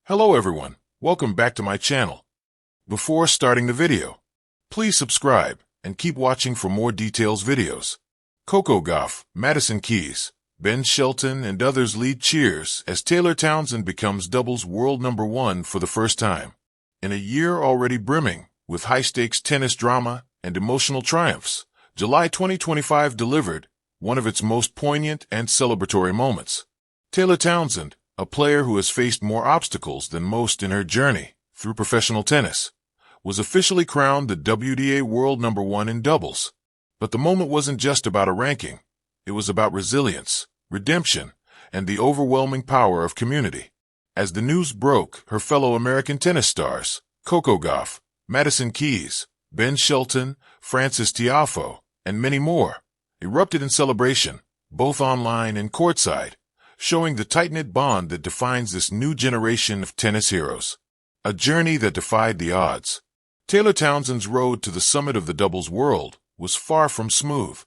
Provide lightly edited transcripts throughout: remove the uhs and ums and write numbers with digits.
Hello everyone, welcome back to my channel. Before starting the video, please subscribe and keep watching for more details videos. Coco Gauff, Madison Keys, Ben Shelton and others lead cheers as Taylor Townsend becomes doubles world number one for the first time. In a year already brimming with high-stakes tennis drama and emotional triumphs, July 2025 delivered one of its most poignant and celebratory moments. Taylor Townsend, a player who has faced more obstacles than most in her journey through professional tennis, was officially crowned the WTA world number one in doubles. But the moment wasn't just about a ranking. It was about resilience, redemption, and the overwhelming power of community. As the news broke, her fellow American tennis stars, Coco Gauff, Madison Keys, Ben Shelton, Frances Tiafoe, and many more, erupted in celebration, both online and courtside, showing the tight-knit bond that defines this new generation of tennis heroes. A journey that defied the odds. Taylor Townsend's road to the summit of the doubles world was far from smooth.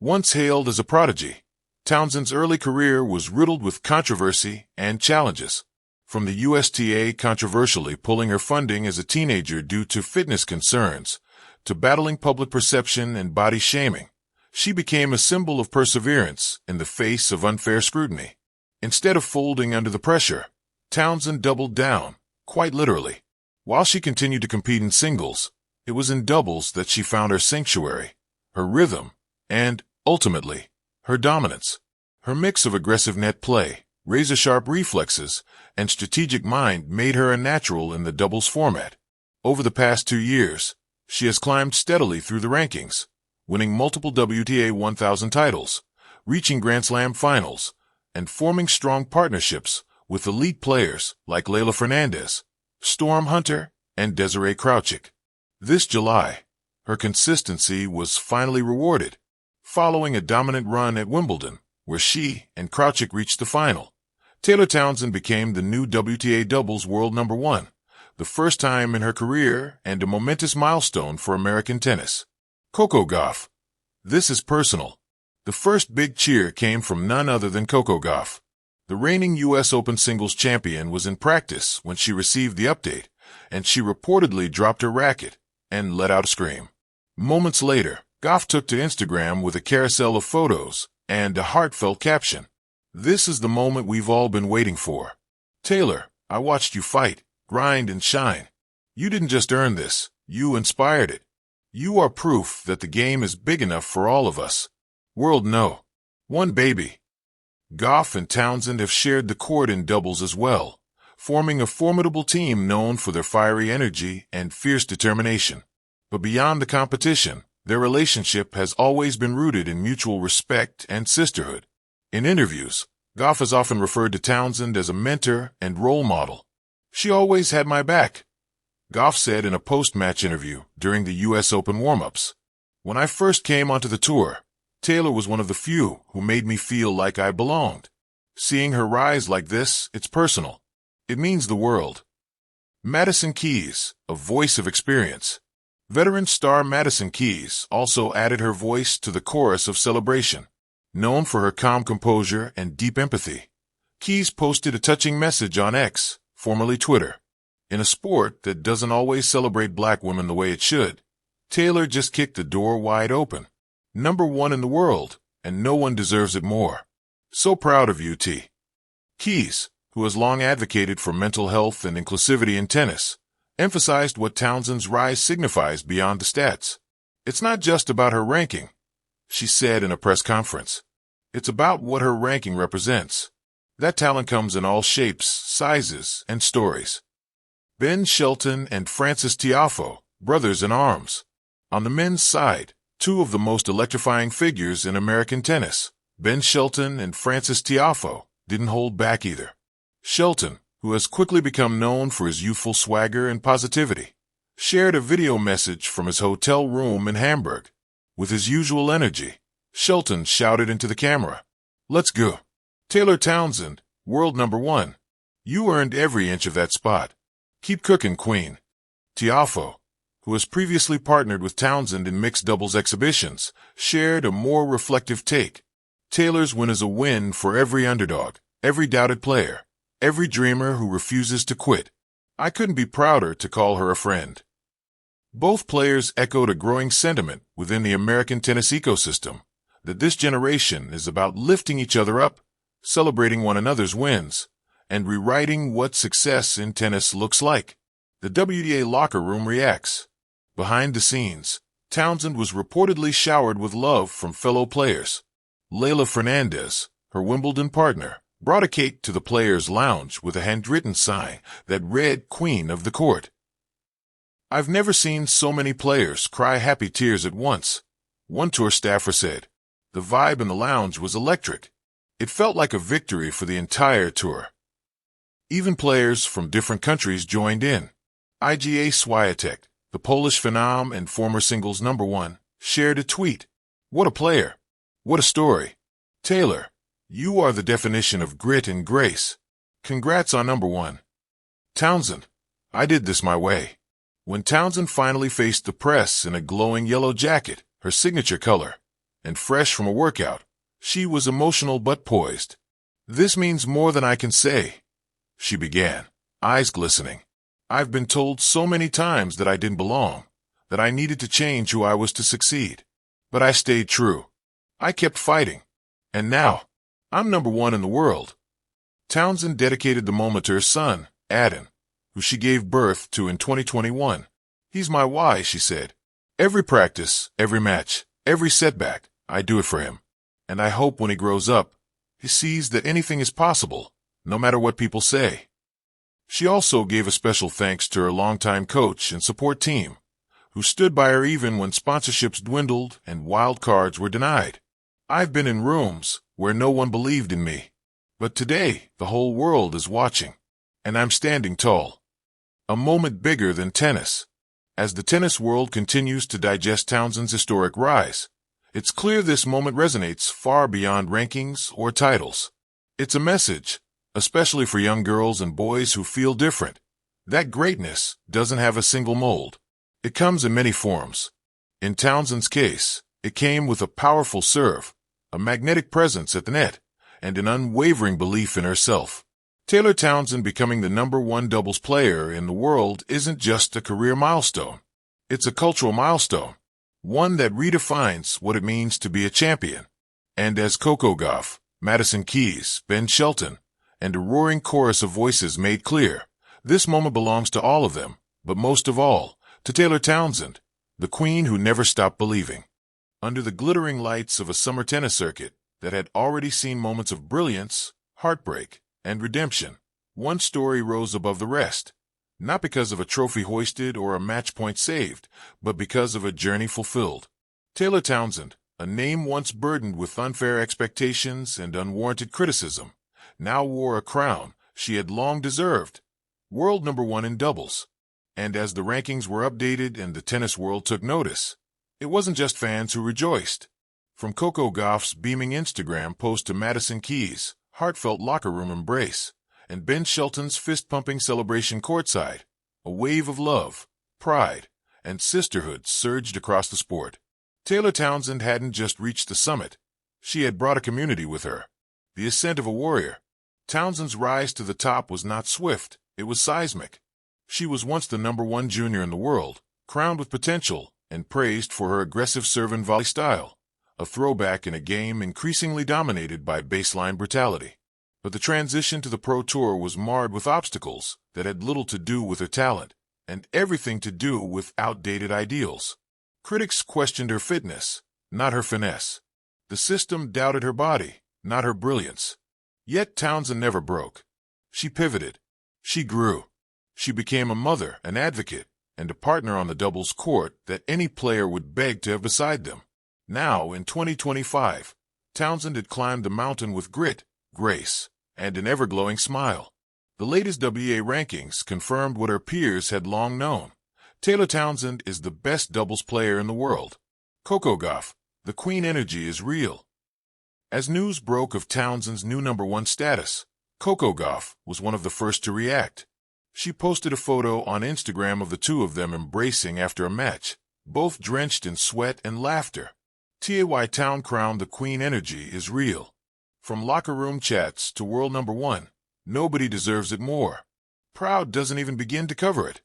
Once hailed as a prodigy, Townsend's early career was riddled with controversy and challenges. From the USTA controversially pulling her funding as a teenager due to fitness concerns, to battling public perception and body shaming, she became a symbol of perseverance in the face of unfair scrutiny. Instead of folding under the pressure, Townsend doubled down, quite literally. While she continued to compete in singles, it was in doubles that she found her sanctuary, her rhythm, and, ultimately, her dominance. Her mix of aggressive net play, razor-sharp reflexes, and strategic mind made her a natural in the doubles format. Over the past 2 years, she has climbed steadily through the rankings, winning multiple WTA 1000 titles, reaching Grand Slam finals, and forming strong partnerships with elite players like Leylah Fernandez, Storm Hunter, and Desiree Crouchick. This July, her consistency was finally rewarded. Following a dominant run at Wimbledon, where she and Crouchick reached the final, Taylor Townsend became the new WTA doubles world number one, the first time in her career and a momentous milestone for American tennis. Coco Gauff. This is personal. The first big cheer came from none other than Coco Gauff. The reigning U.S. Open singles champion was in practice when she received the update, and she reportedly dropped her racket and let out a scream. Moments later, Gauff took to Instagram with a carousel of photos and a heartfelt caption. "This is the moment we've all been waiting for. Taylor, I watched you fight, grind, and shine. You didn't just earn this, you inspired it. You are proof that the game is big enough for all of us. World no. One baby." Gauff and Townsend have shared the court in doubles as well, forming a formidable team known for their fiery energy and fierce determination. But beyond the competition, their relationship has always been rooted in mutual respect and sisterhood. In interviews, Gauff has often referred to Townsend as a mentor and role model. "She always had my back," Gauff said in a post-match interview during the U.S. Open warm-ups. "When I first came onto the tour, Taylor was one of the few who made me feel like I belonged. Seeing her rise like this, it's personal. It means the world." Madison Keys, a voice of experience. Veteran star Madison Keys also added her voice to the chorus of celebration. Known for her calm composure and deep empathy, Keys posted a touching message on X, formerly Twitter. "In a sport that doesn't always celebrate black women the way it should, Taylor just kicked the door wide open. Number one in the world, and no one deserves it more. So proud of you, T." Keys, who has long advocated for mental health and inclusivity in tennis, emphasized what Townsend's rise signifies beyond the stats. "It's not just about her ranking," she said in a press conference. "It's about what her ranking represents. That talent comes in all shapes, sizes, and stories." Ben Shelton and Frances Tiafoe, brothers in arms. On the men's side, two of the most electrifying figures in American tennis, Ben Shelton and Frances Tiafoe, didn't hold back either. Shelton, who has quickly become known for his youthful swagger and positivity, shared a video message from his hotel room in Hamburg. With his usual energy, Shelton shouted into the camera, "Let's go. Taylor Townsend, world number one. You earned every inch of that spot. Keep cooking, queen." Tiafoe, who has previously partnered with Townsend in mixed doubles exhibitions, shared a more reflective take. "Taylor's win is a win for every underdog, every doubted player, every dreamer who refuses to quit. I couldn't be prouder to call her a friend. Both players echoed a growing sentiment within the American tennis ecosystem, that this generation is about lifting each other up, celebrating one another's wins, and rewriting what success in tennis looks like. The WTA locker room reacts. Behind the scenes, Townsend was reportedly showered with love from fellow players. Leylah Fernandez, her Wimbledon partner, brought a cake to the players' lounge with a handwritten sign that read "Queen of the Court." "I've never seen so many players cry happy tears at once," one tour staffer said. "The vibe in the lounge was electric. It felt like a victory for the entire tour." Even players from different countries joined in. Iga Swiatek, the Polish phenom and former singles #1, shared a tweet. "What a player. What a story. Taylor, you are the definition of grit and grace. Congrats on #1. Townsend, I did this my way." When Townsend finally faced the press in a glowing yellow jacket, her signature color, and fresh from a workout, she was emotional but poised. "This means more than I can say," she began, eyes glistening. "I've been told so many times that I didn't belong, that I needed to change who I was to succeed. But I stayed true. I kept fighting. And now, I'm #1 in the world." Townsend dedicated the moment to her son, Adam, who she gave birth to in 2021. "He's my why," she said. "Every practice, every match, every setback, I do it for him. And I hope when he grows up, he sees that anything is possible, no matter what people say." She also gave a special thanks to her longtime coach and support team, who stood by her even when sponsorships dwindled and wild cards were denied. "I've been in rooms where no one believed in me. But today, the whole world is watching, and I'm standing tall." A moment bigger than tennis. As the tennis world continues to digest Townsend's historic rise, it's clear this moment resonates far beyond rankings or titles. It's a message, especially for young girls and boys who feel different, that greatness doesn't have a single mold. It comes in many forms. In Townsend's case, it came with a powerful serve, a magnetic presence at the net, and an unwavering belief in herself. Taylor Townsend becoming the #1 doubles player in the world isn't just a career milestone. It's a cultural milestone, one that redefines what it means to be a champion. And as Coco Gauff, Madison Keys, Shelton, and a roaring chorus of voices made clear, this moment belongs to all of them, but most of all, to Taylor Townsend, the queen who never stopped believing. Under the glittering lights of a summer tennis circuit that had already seen moments of brilliance, heartbreak, and redemption, one story rose above the rest, not because of a trophy hoisted or a match point saved, but because of a journey fulfilled. Taylor Townsend, a name once burdened with unfair expectations and unwarranted criticism, now wore a crown she had long deserved, world #1 in doubles. And as the rankings were updated and the tennis world took notice, it wasn't just fans who rejoiced. From Coco Gauff's beaming Instagram post to Madison Keys' heartfelt locker room embrace, and Shelton's fist-pumping celebration courtside, a wave of love, pride, and sisterhood surged across the sport. Taylor Townsend hadn't just reached the summit. She had brought a community with her. The ascent of a warrior. Townsend's rise to the top was not swift, it was seismic. She was once the #1 junior in the world, crowned with potential, and praised for her aggressive serve and volley style, a throwback in a game increasingly dominated by baseline brutality. But the transition to the Pro Tour was marred with obstacles that had little to do with her talent, and everything to do with outdated ideals. Critics questioned her fitness, not her finesse. The system doubted her body, not her brilliance. Yet Townsend never broke. She pivoted. She grew. She became a mother, an advocate, and a partner on the doubles court that any player would beg to have beside them. Now, in 2025, Townsend had climbed the mountain with grit, grace, and an ever-glowing smile. The latest WTA rankings confirmed what her peers had long known. Taylor Townsend is the best doubles player in the world. Coco Gauff, the queen energy is real. As news broke of Townsend's new #1 status, Coco Gauff was one of the first to react. She posted a photo on Instagram of the two of them embracing after a match, both drenched in sweat and laughter. Tay Town crowned the queen energy is real. From locker room chats to world #1, Nobody deserves it more. Proud doesn't even begin to cover it,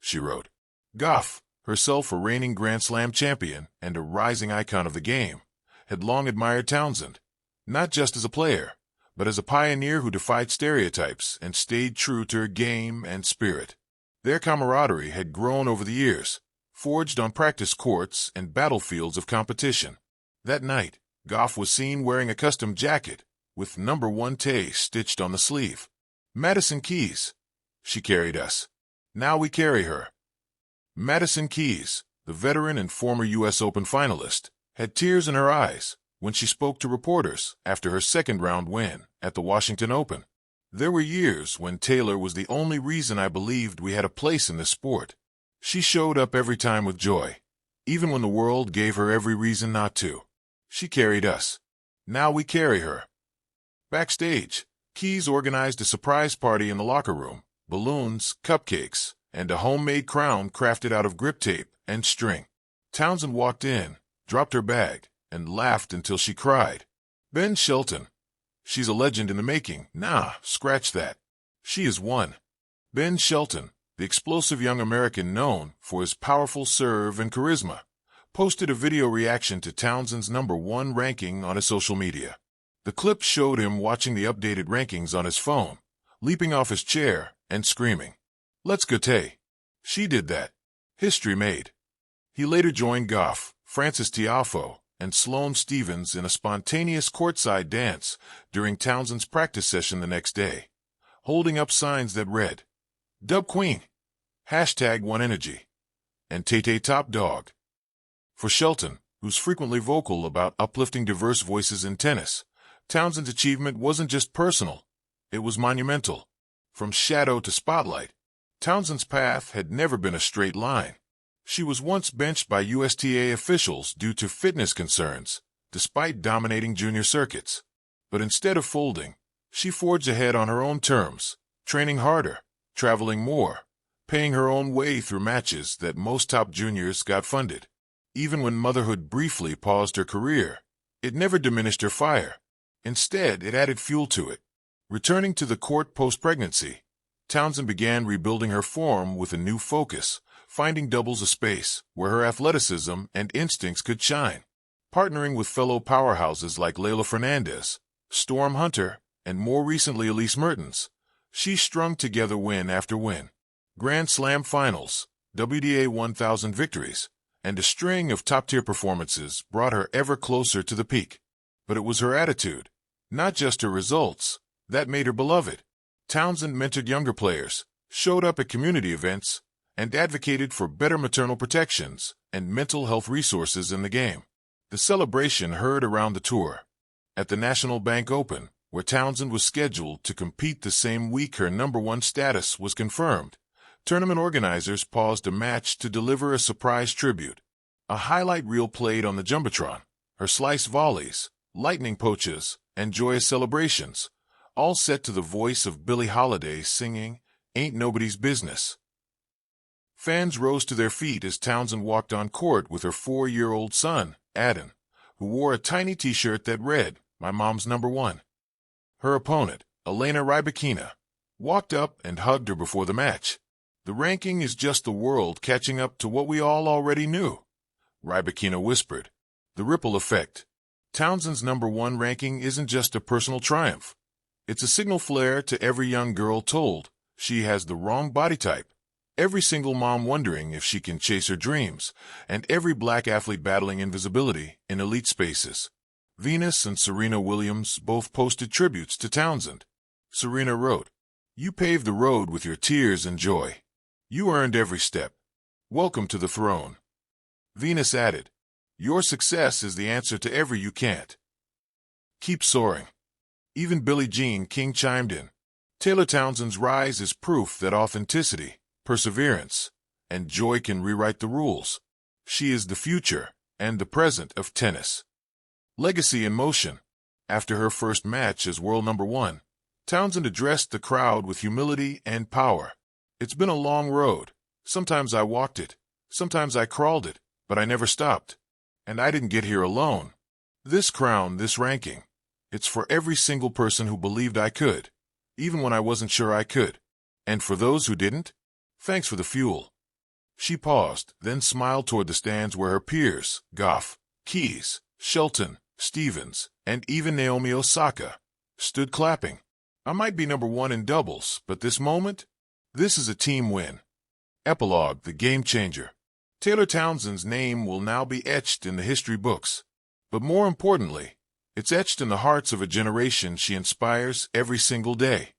she wrote. Gauff, herself a reigning Grand Slam champion and a rising icon of the game, had long admired Townsend, not just as a player, but as a pioneer who defied stereotypes and stayed true to her game and spirit. Their camaraderie had grown over the years, forged on practice courts and battlefields of competition. That night, Gauff was seen wearing a custom jacket with number 1 Tay stitched on the sleeve. Madison Keys. She carried us. Now we carry her. Madison Keys, the veteran and former U.S. Open finalist, had tears in her eyes when she spoke to reporters after her second-round win at the Washington Open. There were years when Taylor was the only reason I believed we had a place in this sport. She showed up every time with joy, even when the world gave her every reason not to. She carried us. Now we carry her. Backstage, Keys organized a surprise party in the locker room, balloons, cupcakes, and a homemade crown crafted out of grip tape and string. Townsend walked in, dropped her bag, and laughed until she cried. Ben Shelton. She's a legend in the making. Nah, scratch that. She is one. Ben Shelton, the explosive young American known for his powerful serve and charisma, posted a video reaction to Townsend's number 1 ranking on his social media. The clip showed him watching the updated rankings on his phone, leaping off his chair and screaming, "Let's go Tay." She did that. History made. He later joined Gauff, Frances Tiafoe, and Sloane Stephens in a spontaneous courtside dance during Townsend's practice session the next day, holding up signs that read, "Dub Queen," #OneEnergy, and Tay Top Dog. For Shelton, who's frequently vocal about uplifting diverse voices in tennis, Townsend's achievement wasn't just personal, it was monumental. From shadow to spotlight, Townsend's path had never been a straight line. She was once benched by USTA officials due to fitness concerns, despite dominating junior circuits. But instead of folding, she forged ahead on her own terms, training harder, traveling more, paying her own way through matches that most top juniors got funded. Even when motherhood briefly paused her career, it never diminished her fire. Instead, it added fuel to it. Returning to the court post-pregnancy, Townsend began rebuilding her form with a new focus, finding doubles a space where her athleticism and instincts could shine. Partnering with fellow powerhouses like Leylah Fernandez, Storm Hunter, and more recently Elise Mertens, she strung together win after win. Grand Slam finals, WTA 1000 victories, and a string of top-tier performances brought her ever closer to the peak. But it was her attitude, not just her results, that made her beloved. Townsend mentored younger players, showed up at community events, and advocated for better maternal protections and mental health resources in the game. The celebration heard around the tour. At the National Bank Open, where Townsend was scheduled to compete the same week her number 1 status was confirmed, tournament organizers paused a match to deliver a surprise tribute. A highlight reel played on the Jumbotron, her slice volleys, lightning poaches, and joyous celebrations, all set to the voice of Billie Holiday singing "Ain't Nobody's Business." Fans rose to their feet as Townsend walked on court with her 4-year-old son, Adam, who wore a tiny t-shirt that read, "My mom's number 1." Her opponent, Elena Rybakina, walked up and hugged her before the match. "The ranking is just the world catching up to what we all already knew," Rybakina whispered. The ripple effect. Townsend's number 1 ranking isn't just a personal triumph. It's a signal flare to every young girl told she has the wrong body type, every single mom wondering if she can chase her dreams, and every black athlete battling invisibility in elite spaces. Venus and Serena Williams both posted tributes to Townsend. Serena wrote, "You paved the road with your tears and joy. You earned every step. Welcome to the throne." Venus added, "Your success is the answer to every you can't. Keep soaring." Even Billie Jean King chimed in. Taylor Townsend's rise is proof that authenticity, perseverance, and joy can rewrite the rules. She is the future and the present of tennis. Legacy in motion. After her first match as world number 1, Townsend addressed the crowd with humility and power. "It's been a long road. Sometimes I walked it, sometimes I crawled it, but I never stopped. And I didn't get here alone. This crown, this ranking, it's for every single person who believed I could. even when I wasn't sure I could. And for those who didn't, thanks for the fuel." She paused, then smiled toward the stands where her peers, Gauff, Keys, Shelton, Stevens, and even Naomi Osaka, stood clapping. "I might be number one in doubles, but this moment? This is a team win." Epilogue: The Game Changer. Taylor Townsend's name will now be etched in the history books. But more importantly, it's etched in the hearts of a generation she inspires every single day.